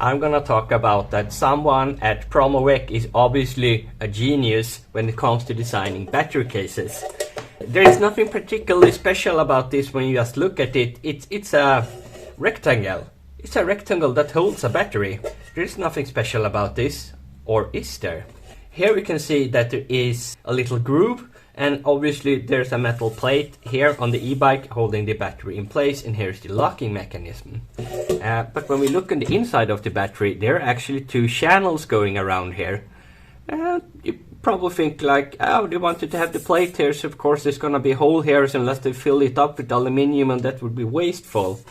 I'm gonna talk about that someone at Promovec is obviously a genius when it comes to designing battery cases. There is nothing particularly special about this when you just look at it. It's a rectangle. It's a rectangle that holds a battery. There is nothing special about this, or is there? Here we can see that there is a little groove, and obviously there's a metal plate here on the e-bike holding the battery in place, and here's the locking mechanism. But when we look on the inside of the battery, there are actually two channels going around here. You probably think like, oh, they wanted to have the plate here, so of course there's gonna be a hole here, so unless they fill it up with aluminium, and that would be wasteful.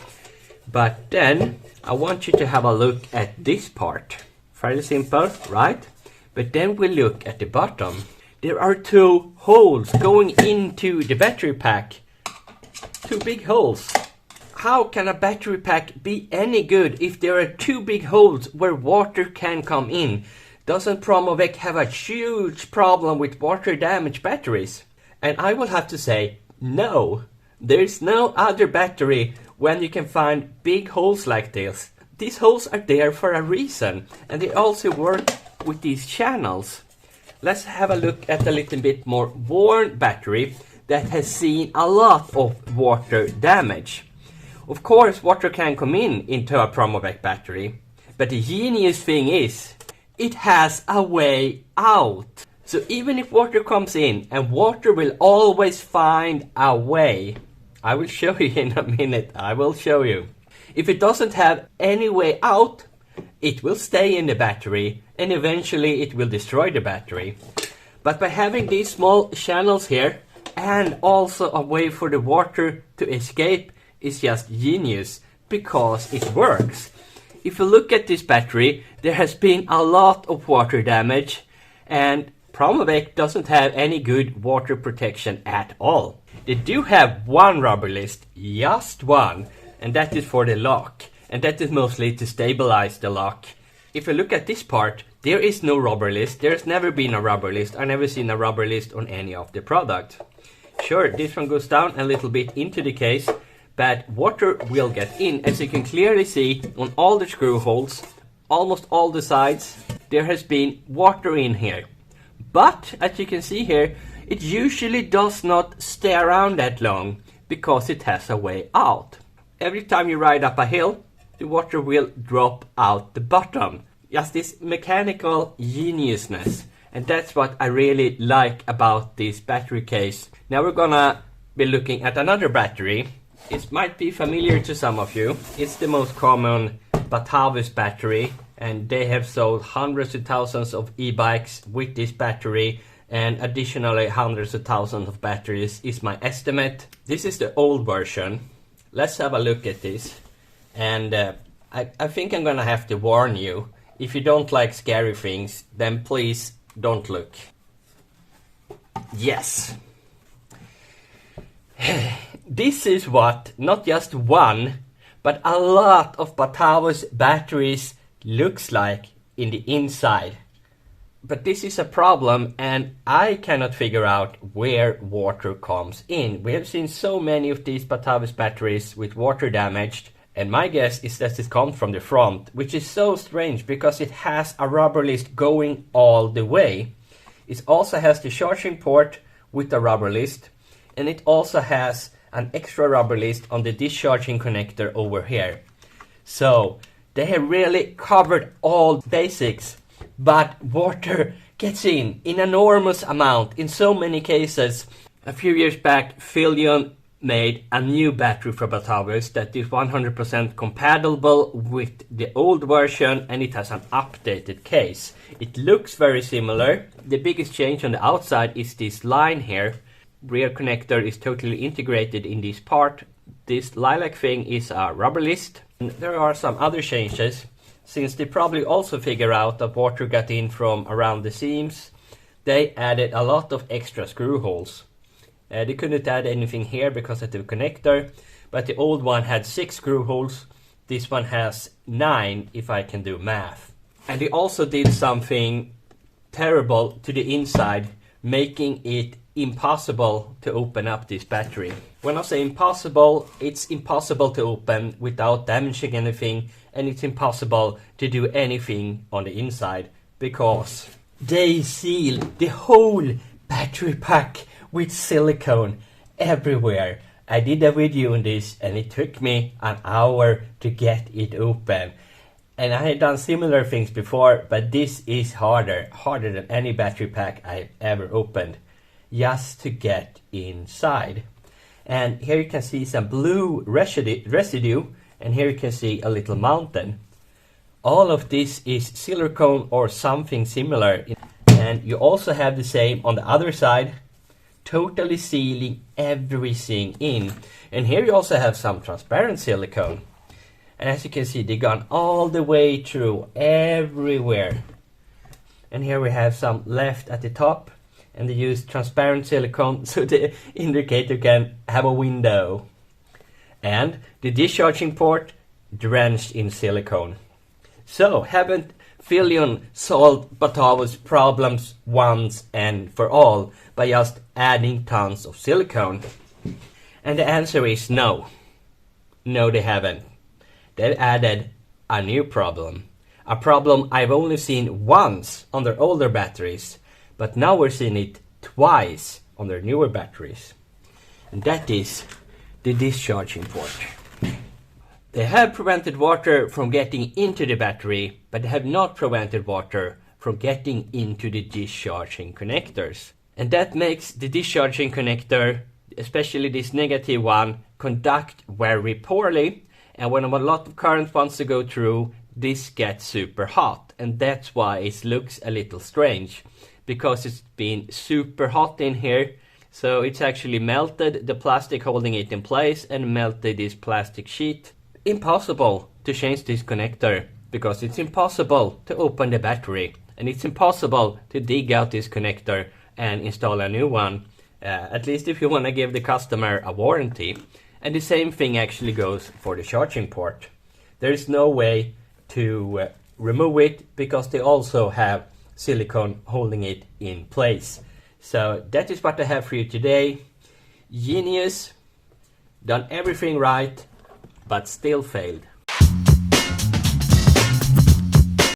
But then I want you to have a look at this part. Fairly simple, right? But then we look at the bottom. There are two holes going into the battery pack. Two big holes. How can a battery pack be any good if there are two big holes where water can come in? Doesn't Promovec have a huge problem with water damaged batteries? And I will have to say, no. There's no other battery when you can find big holes like this. These holes are there for a reason, and they also work with these channels. Let's have a look at a little bit more worn battery that has seen a lot of water damage. Of course, water can come into a Promovec battery, but the genius thing is, it has a way out. So even if water comes in, and water will always find a way. I will show you in a minute, I will show you. If it doesn't have any way out, it will stay in the battery, and eventually it will destroy the battery. But by having these small channels here, and also a way for the water to escape, is just genius, because it works. If you look at this battery, there has been a lot of water damage, and Promovec doesn't have any good water protection at all. They do have one rubber list, just one, and that is for the lock. And that is mostly to stabilize the lock. If you look at this part, there is no rubber list. There's never been a rubber list. I've never seen a rubber list on any of the products. Sure, this one goes down a little bit into the case, but water will get in. As you can clearly see on all the screw holes, almost all the sides, there has been water in here. But as you can see here, it usually does not stay around that long because it has a way out. Every time you ride up a hill, the water will drop out the bottom. Just this mechanical geniusness. And that's what I really like about this battery case. Now we're gonna be looking at another battery. It might be familiar to some of you. It's the most common Batavus battery, and they have sold hundreds of thousands of e-bikes with this battery, and additionally hundreds of thousands of batteries is my estimate. This is the old version. Let's have a look at this. And I think I'm gonna have to warn you, if you don't like scary things, then please don't look. Yes. This is what not just one, but a lot of Batavus batteries looks like in the inside. But this is a problem, and I cannot figure out where water comes in. We have seen so many of these Batavus batteries with water damaged, and my guess is that it comes from the front, which is so strange because it has a rubber list going all the way. It also has the charging port with the rubber list, and it also has an extra rubber list on the discharging connector over here. So they have really covered all basics, but water gets in enormous amount in so many cases. A few years back, Philion made a new battery for Batavus that is 100% compatible with the old version, and it has an updated case. It looks very similar. The biggest change on the outside is this line here. Rear connector is totally integrated in this part. This lilac thing is a rubber list. And there are some other changes. Since they probably also figure out that water got in from around the seams, they added a lot of extra screw holes. They couldn't add anything here because of the connector, but the old one had 6 screw holes. This one has 9, if I can do math. And they also did something terrible to the inside, making it impossible to open up this battery. When I say impossible, it's impossible to open without damaging anything, and it's impossible to do anything on the inside because they seal the whole battery pack with silicone everywhere. I did a video on this and it took me an hour to get it open. And I had done similar things before, but this is harder than any battery pack I've ever opened, just to get inside. And here you can see some blue residue, and here you can see a little mountain. All of this is silicone or something similar. And you also have the same on the other side, totally sealing everything in. And here you also have some transparent silicone. And as you can see, they've gone all the way through everywhere. And here we have some left at the top, and they use transparent silicone so the indicator can have a window. And the discharging port drenched in silicone. So haven't Philion solved Batavus problems once and for all by just adding tons of silicone? And the answer is no. No, they haven't. They've added a new problem. A problem I've only seen once on their older batteries, but now we're seeing it twice on their newer batteries. And that is the discharging port. They have prevented water from getting into the battery, but they have not prevented water from getting into the discharging connectors. And that makes the discharging connector, especially this negative one, conduct very poorly. And when a lot of current wants to go through, this gets super hot. And that's why it looks a little strange, because it's been super hot in here. So it's actually melted the plastic holding it in place and melted this plastic sheet. Impossible to change this connector, because it's impossible to open the battery. And it's impossible to dig out this connector and install a new one. At least if you want to give the customer a warranty. And the same thing actually goes for the charging port. There is no way to remove it, because they also have silicone holding it in place. So that is what I have for you today. Genius, done everything right, but still failed.